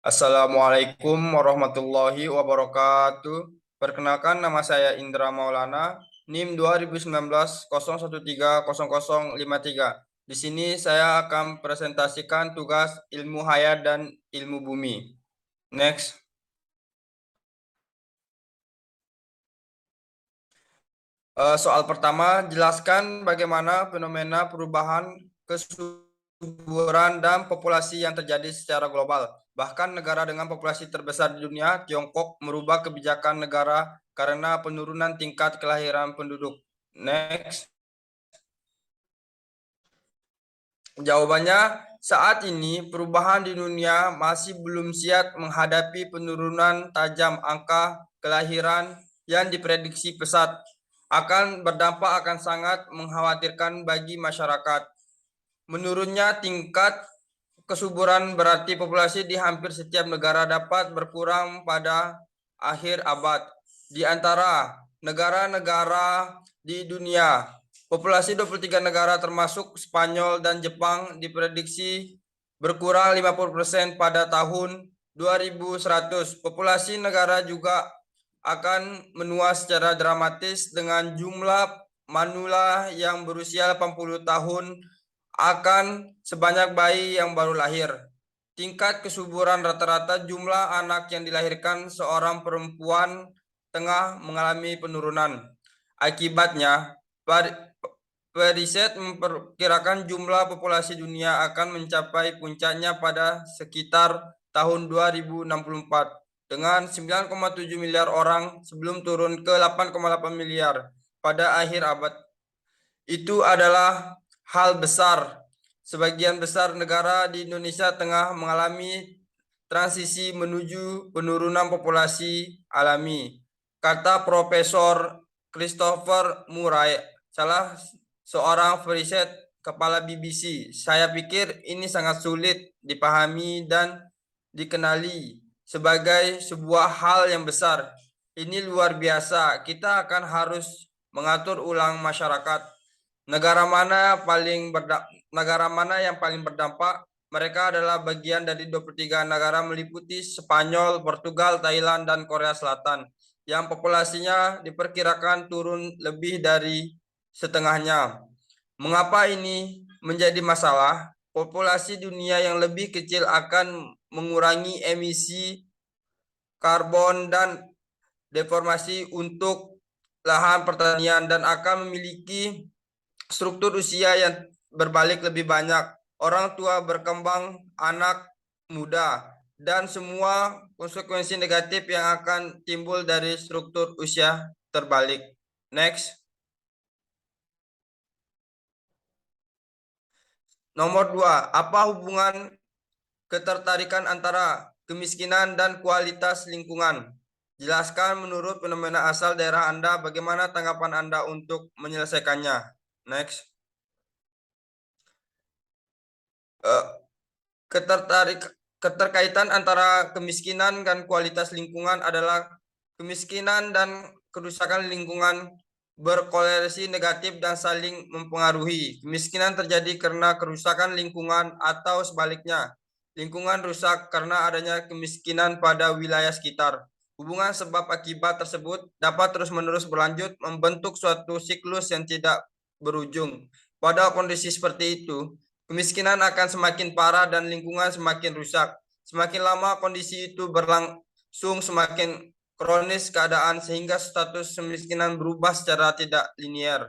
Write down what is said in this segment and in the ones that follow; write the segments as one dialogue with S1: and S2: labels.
S1: Assalamualaikum warahmatullahi wabarakatuh. Perkenalkan nama saya Indra Maulana, NIM 2019 01300053. Di sini saya akan presentasikan tugas ilmu hayat dan ilmu bumi. Next. Soal pertama, jelaskan bagaimana fenomena perubahan kesuburan dan populasi yang terjadi secara global. Bahkan negara dengan populasi terbesar di dunia, Tiongkok, merubah kebijakan negara karena penurunan tingkat kelahiran penduduk. Next. Jawabannya, saat ini perubahan di dunia masih belum siap menghadapi penurunan tajam angka kelahiran yang diprediksi pesat. Akan berdampak akan sangat mengkhawatirkan bagi masyarakat. Menurunnya tingkat kesuburan berarti populasi di hampir setiap negara dapat berkurang pada akhir abad. Di antara negara-negara di dunia, populasi 23 negara termasuk Spanyol dan Jepang diprediksi berkurang 50% pada tahun 2100. Populasi negara juga akan menua secara dramatis dengan jumlah manula yang berusia 80 tahun akan sebanyak bayi yang baru lahir. Tingkat kesuburan rata-rata jumlah anak yang dilahirkan seorang perempuan tengah mengalami penurunan. Akibatnya, periset memperkirakan jumlah populasi dunia akan mencapai puncaknya pada sekitar tahun 2064 dengan 9,7 miliar orang sebelum turun ke 8,8 miliar pada akhir abad. Itu adalah hal besar. Sebagian besar negara di Indonesia tengah mengalami transisi menuju penurunan populasi alami, kata Profesor Christopher Murray, salah seorang periset kepala BBC. Saya pikir ini sangat sulit dipahami dan dikenali sebagai sebuah hal yang besar. Ini luar biasa. Kita akan harus mengatur ulang masyarakat. Negara mana yang paling berdampak? Mereka adalah bagian dari 23 negara meliputi Spanyol, Portugal, Thailand, dan Korea Selatan, yang populasinya diperkirakan turun lebih dari setengahnya. Mengapa ini menjadi masalah? Populasi dunia yang lebih kecil akan mengurangi emisi karbon dan deformasi untuk lahan pertanian dan akan memiliki struktur usia yang berbalik lebih banyak. Orang tua berkembang, anak muda, dan semua konsekuensi negatif yang akan timbul dari struktur usia terbalik. Next. Nomor 2, apa hubungan ketertarikan antara kemiskinan dan kualitas lingkungan? Jelaskan menurut fenomena asal daerah Anda, bagaimana tanggapan Anda untuk menyelesaikannya. Next. Keterkaitan antara kemiskinan dan kualitas lingkungan adalah kemiskinan dan kerusakan lingkungan berkorelasi negatif dan saling mempengaruhi. Kemiskinan terjadi karena kerusakan lingkungan atau sebaliknya. Lingkungan rusak karena adanya kemiskinan pada wilayah sekitar. Hubungan sebab akibat tersebut dapat terus-menerus berlanjut membentuk suatu siklus yang tidak berujung. Pada kondisi seperti itu, kemiskinan akan semakin parah dan lingkungan semakin rusak. Semakin lama kondisi itu berlangsung, semakin kronis keadaan sehingga status kemiskinan berubah secara tidak linear.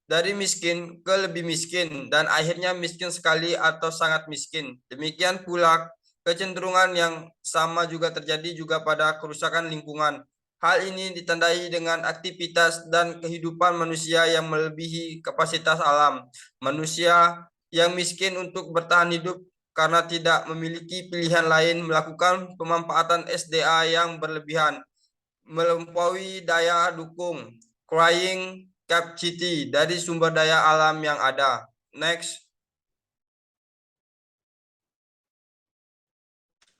S1: Dari miskin ke lebih miskin dan akhirnya miskin sekali atau sangat miskin. Demikian pula kecenderungan yang sama juga terjadi juga pada kerusakan lingkungan. Hal ini ditandai dengan aktivitas dan kehidupan manusia yang melebihi kapasitas alam. Manusia yang miskin untuk bertahan hidup karena tidak memiliki pilihan lain melakukan pemanfaatan SDA yang berlebihan melampaui daya dukung crying capacity dari sumber daya alam yang ada. Next.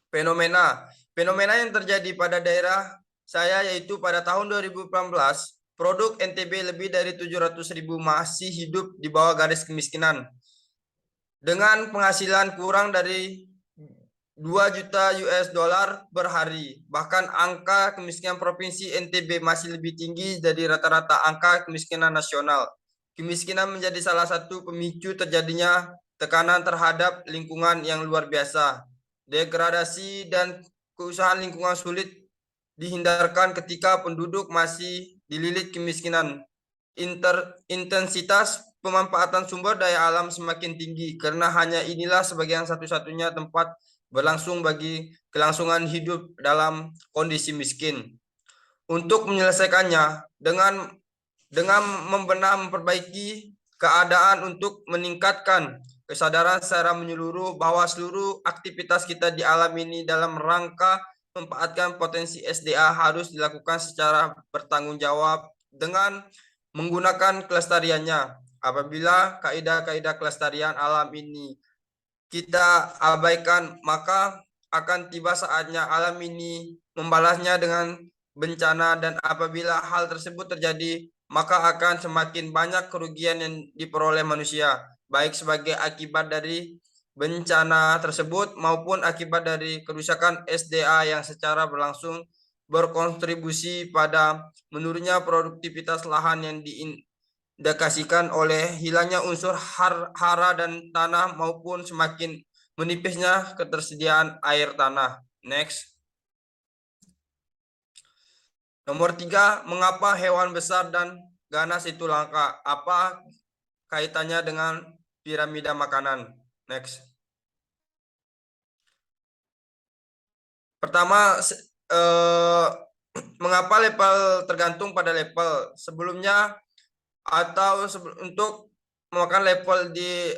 S1: Fenomena yang terjadi pada daerah saya yaitu pada tahun 2018 produk NTB lebih dari 700.000 masih hidup di bawah garis kemiskinan dengan penghasilan kurang dari 2 juta US dollar per hari. Bahkan angka kemiskinan provinsi NTB masih lebih tinggi dari rata-rata angka kemiskinan nasional. Kemiskinan menjadi salah satu pemicu terjadinya tekanan terhadap lingkungan yang luar biasa. Degradasi dan keusahaan lingkungan sulit dihindarkan ketika penduduk masih dililit kemiskinan. Intensitas pemanfaatan sumber daya alam semakin tinggi karena hanya inilah sebagian satu-satunya tempat berlangsung bagi kelangsungan hidup dalam kondisi miskin. Untuk menyelesaikannya dengan memperbaiki keadaan untuk meningkatkan kesadaran secara menyeluruh bahwa seluruh aktivitas kita di alam ini dalam rangka memanfaatkan potensi SDA harus dilakukan secara bertanggung jawab dengan menggunakan kelestariannya. Apabila kaidah-kaidah kelestarian alam ini kita abaikan, maka akan tiba saatnya alam ini membalasnya dengan bencana, dan apabila hal tersebut terjadi, maka akan semakin banyak kerugian yang diperoleh manusia, baik sebagai akibat dari bencana tersebut maupun akibat dari kerusakan SDA yang secara berlangsung berkontribusi pada menurunnya produktivitas lahan yang diindikasikan oleh hilangnya unsur hara dan tanah maupun semakin menipisnya ketersediaan air tanah. Next. Nomor 3, mengapa hewan besar dan ganas itu langka? Apa kaitannya dengan piramida makanan? Next. Pertama, mengapa level tergantung pada level sebelumnya atau untuk memakan level di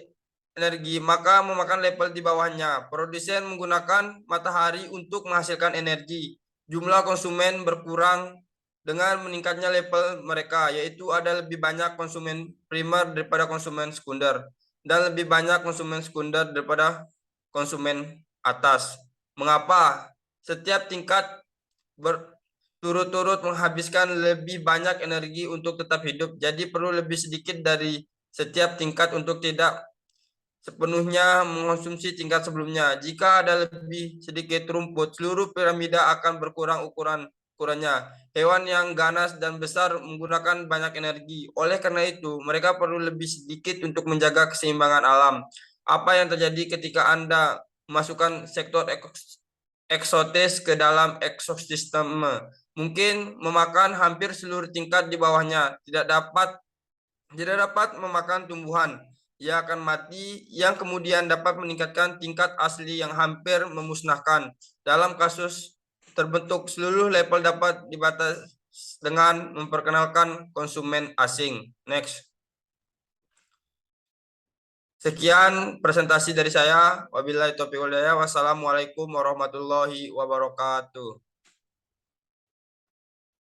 S1: energi, maka memakan level di bawahnya. Produsen menggunakan matahari untuk menghasilkan energi. Jumlah konsumen berkurang dengan meningkatnya level mereka, yaitu ada lebih banyak konsumen primer daripada konsumen sekunder, dan lebih banyak konsumen sekunder daripada konsumen atas. Mengapa? Setiap tingkat berturut-turut menghabiskan lebih banyak energi untuk tetap hidup, jadi perlu lebih sedikit dari setiap tingkat untuk tidak sepenuhnya mengonsumsi tingkat sebelumnya. Jika ada lebih sedikit rumput, seluruh piramida akan berkurang ukurannya. Hewan yang ganas dan besar menggunakan banyak energi. Oleh karena itu, mereka perlu lebih sedikit untuk menjaga keseimbangan alam. Apa yang terjadi ketika Anda memasukkan sektor eksotis ke dalam ekosistem? Mungkin memakan hampir seluruh tingkat di bawahnya. Tidak dapat memakan tumbuhan. Ia akan mati, yang kemudian dapat meningkatkan tingkat asli yang hampir memusnahkan. Dalam kasus terbentuk, seluruh level dapat dibatasi dengan memperkenalkan konsumen asing. Next. Sekian presentasi dari saya. Wabillahi taufiq wal hidayah. Wassalamualaikum warahmatullahi wabarakatuh.